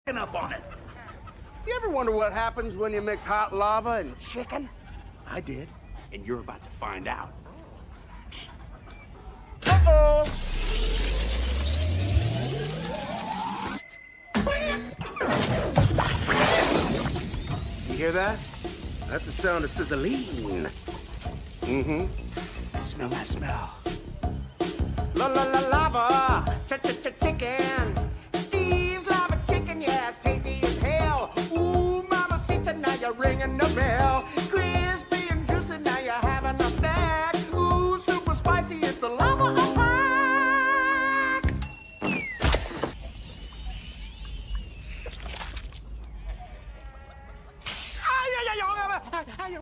up on it. You ever wonder what happens when you mix hot lava and chicken? I did, and you're about to find out. Uh-oh! You hear that? That's the sound of sizzling. Mm-hmm. Smell that smell. Lava, chicken. Steve's lava chicken, yeah, it's tasty as hell. Ooh, mamacita, now you're ringing the bell.